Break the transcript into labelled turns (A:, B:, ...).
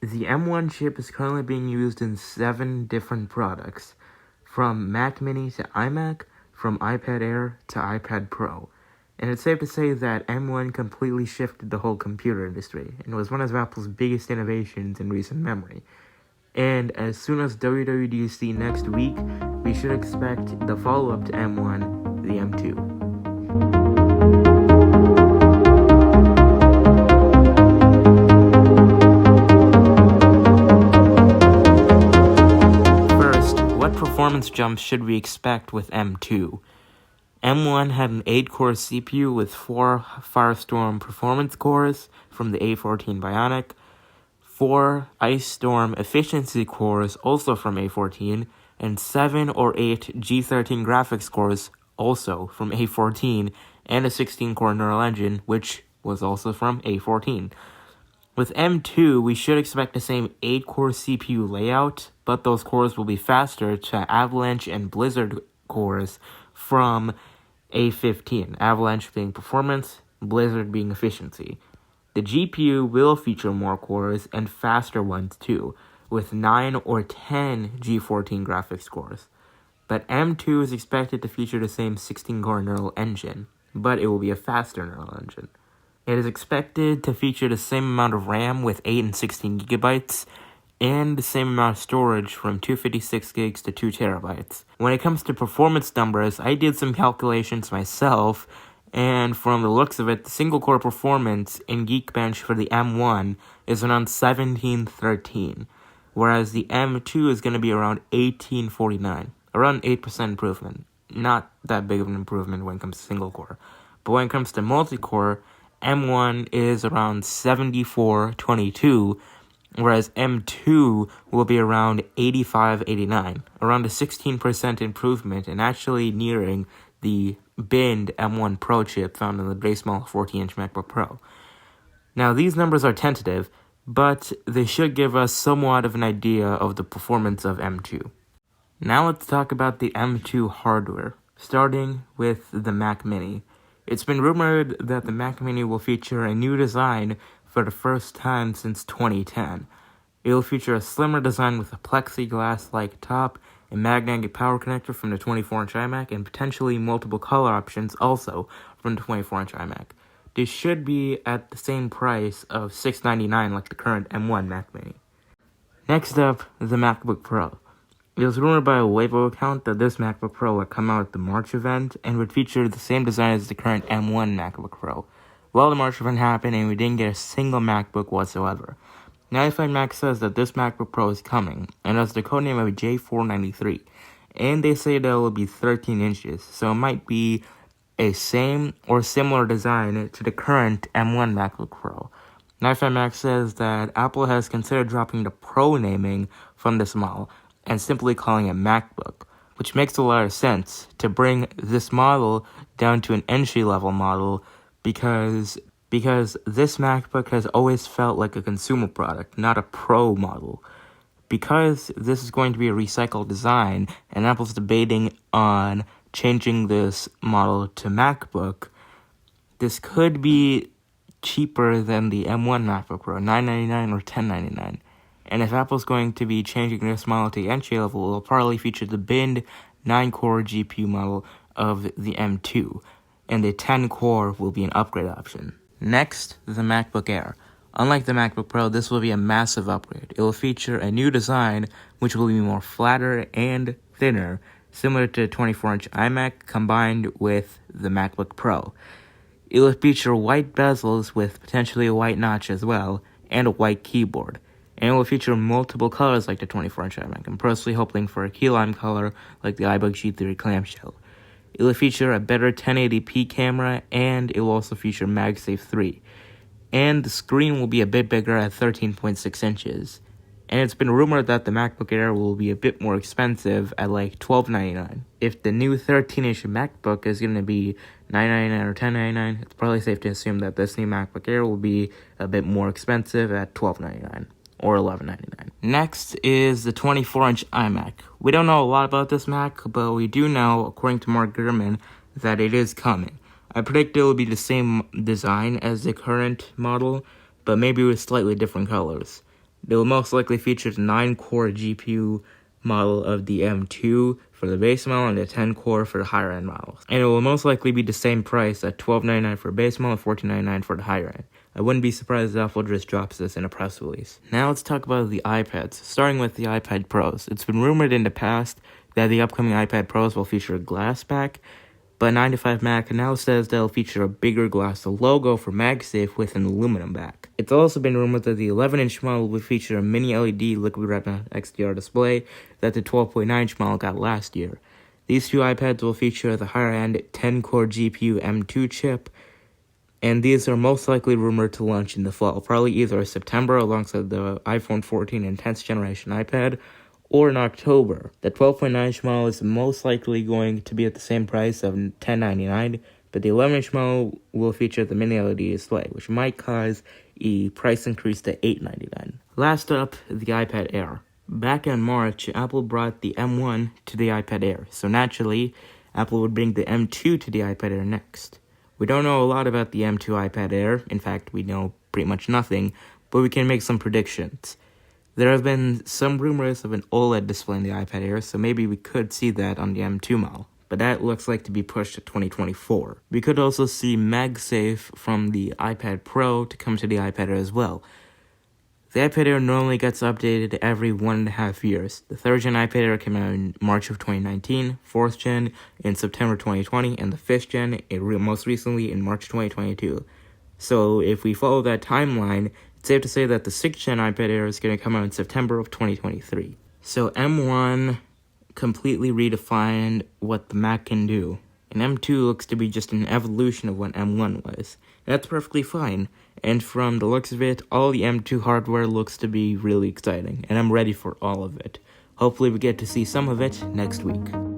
A: The M1 chip is currently being used in 7 different products, from Mac Mini to iMac, from iPad Air to iPad Pro. And it's safe to say that M1 completely shifted the whole computer industry, and was one of Apple's biggest innovations in recent memory. And as soon as WWDC next week, we should expect the follow-up to M1, the M2. What performance jumps should we expect with M2? M1 had an 8-core CPU with 4 Firestorm performance cores from the A14 Bionic, 4 Ice Storm efficiency cores also from A14, and 7 or 8 G13 graphics cores also from A14, and a 16-core neural engine, which was also from A14. With M2, we should expect the same 8-core CPU layout, but those cores will be faster to Avalanche and Blizzard cores from A15, Avalanche being performance, Blizzard being efficiency. The GPU will feature more cores and faster ones too, with 9 or 10 G14 graphics cores. But M2 is expected to feature the same 16-core neural engine, but it will be a faster neural engine. It is expected to feature the same amount of RAM with 8 and 16 gigabytes, and the same amount of storage from 256 gigs to 2 terabytes. When it comes to performance numbers, I did some calculations myself, and from the looks of it, the single-core performance in Geekbench for the M1 is around 1713, whereas the M2 is going to be around 1849, around 8% improvement. Not that big of an improvement when it comes to single-core. But when it comes to multi-core, M1 is around 7422, whereas M2 will be around 8589, around a 16% improvement, and actually nearing the binned M1 Pro chip found in the base model 14-inch MacBook Pro. Now, these numbers are tentative, but they should give us somewhat of an idea of the performance of M2. Now let's talk about the M2 hardware, starting with the Mac Mini. It's been rumored that the Mac Mini will feature a new design for the first time since 2010. It will feature a slimmer design with a plexiglass-like top, a magnetic power connector from the 24-inch iMac, and potentially multiple color options also from the 24-inch iMac. This should be at the same price of $699 like the current M1 Mac Mini. Next up, the MacBook Pro. It was rumored by a Weibo account that this MacBook Pro would come out at the March event and would feature the same design as the current M1 MacBook Pro. Well, the March event happened and we didn't get a single MacBook whatsoever. 95Mac says that this MacBook Pro is coming, and has the codename of J493, and they say that it will be 13 inches, so it might be a same or similar design to the current M1 MacBook Pro. 95Mac says that Apple has considered dropping the Pro naming from this model, and simply calling it MacBook, which makes a lot of sense to bring this model down to an entry-level model because this MacBook has always felt like a consumer product, not a pro model. Because this is going to be a recycled design, and Apple's debating on changing this model to MacBook, this could be cheaper than the M1 MacBook Pro, $999 or $1099. And if Apple's going to be changing this model to entry level, it will probably feature the binned 9-core GPU model of the M2, and the 10-core will be an upgrade option. Next, the MacBook Air. Unlike the MacBook Pro, this will be a massive upgrade. It will feature a new design, which will be more flatter and thinner, similar to the 24-inch iMac combined with the MacBook Pro. It will feature white bezels with potentially a white notch as well, and a white keyboard. And it will feature multiple colors like the 24-inch iMac. I'm personally hoping for a key lime color like the iBook G3 clamshell. It will feature a better 1080p camera, and it will also feature MagSafe 3. And the screen will be a bit bigger at 13.6 inches. And it's been rumored that the MacBook Air will be a bit more expensive at like $1299. If the new 13-inch MacBook is going to be $999 or $1099, it's probably safe to assume that this new MacBook Air will be a bit more expensive at $1299. Or $1199. Next is the 24-inch iMac. We don't know a lot about this Mac, but we do know, according to Mark Gurman, that it is coming. I predict it will be the same design as the current model, but maybe with slightly different colors. They will most likely feature the 9-core GPU model of the M2 for the base model and the 10-core for the higher-end models. And it will most likely be the same price at $1299 for base model and $1499 for the higher end. I wouldn't be surprised if Apple just drops this in a press release. Now let's talk about the iPads, starting with the iPad Pros. It's been rumored in the past that the upcoming iPad Pros will feature a glass back, but 9to5Mac now says they'll feature a bigger glass logo for MagSafe with an aluminum back. It's also been rumored that the 11-inch model will feature a mini LED Liquid Retina XDR display that the 12.9-inch model got last year. These two iPads will feature the higher-end 10-core GPU M2 chip, and these are most likely rumored to launch in the fall, probably either September alongside the iPhone 14 and 10th generation iPad, or in October. The 12.9-inch model is most likely going to be at the same price of $1099, but the 11-inch model will feature the mini LED display, which might cause a price increase to $899. Last up, the iPad Air. Back in March, Apple brought the M1 to the iPad Air, so naturally, Apple would bring the M2 to the iPad Air next. We don't know a lot about the M2 iPad Air. In fact, we know pretty much nothing, but we can make some predictions. There have been some rumors of an OLED display in the iPad Air, so maybe we could see that on the M2 model, but that looks like to be pushed to 2024. We could also see MagSafe from the iPad Pro to come to the iPad Air as well. The iPad Air normally gets updated every 1.5 years. The 3rd gen iPad Air came out in March of 2019, 4th gen in September 2020, and the 5th gen most recently in March 2022. So if we follow that timeline, it's safe to say that the 6th gen iPad Air is going to come out in September of 2023. So M1 completely redefined what the Mac can do, and M2 looks to be just an evolution of what M1 was. That's perfectly fine, and from the looks of it, all the M2 hardware looks to be really exciting, and I'm ready for all of it. Hopefully we get to see some of it next week.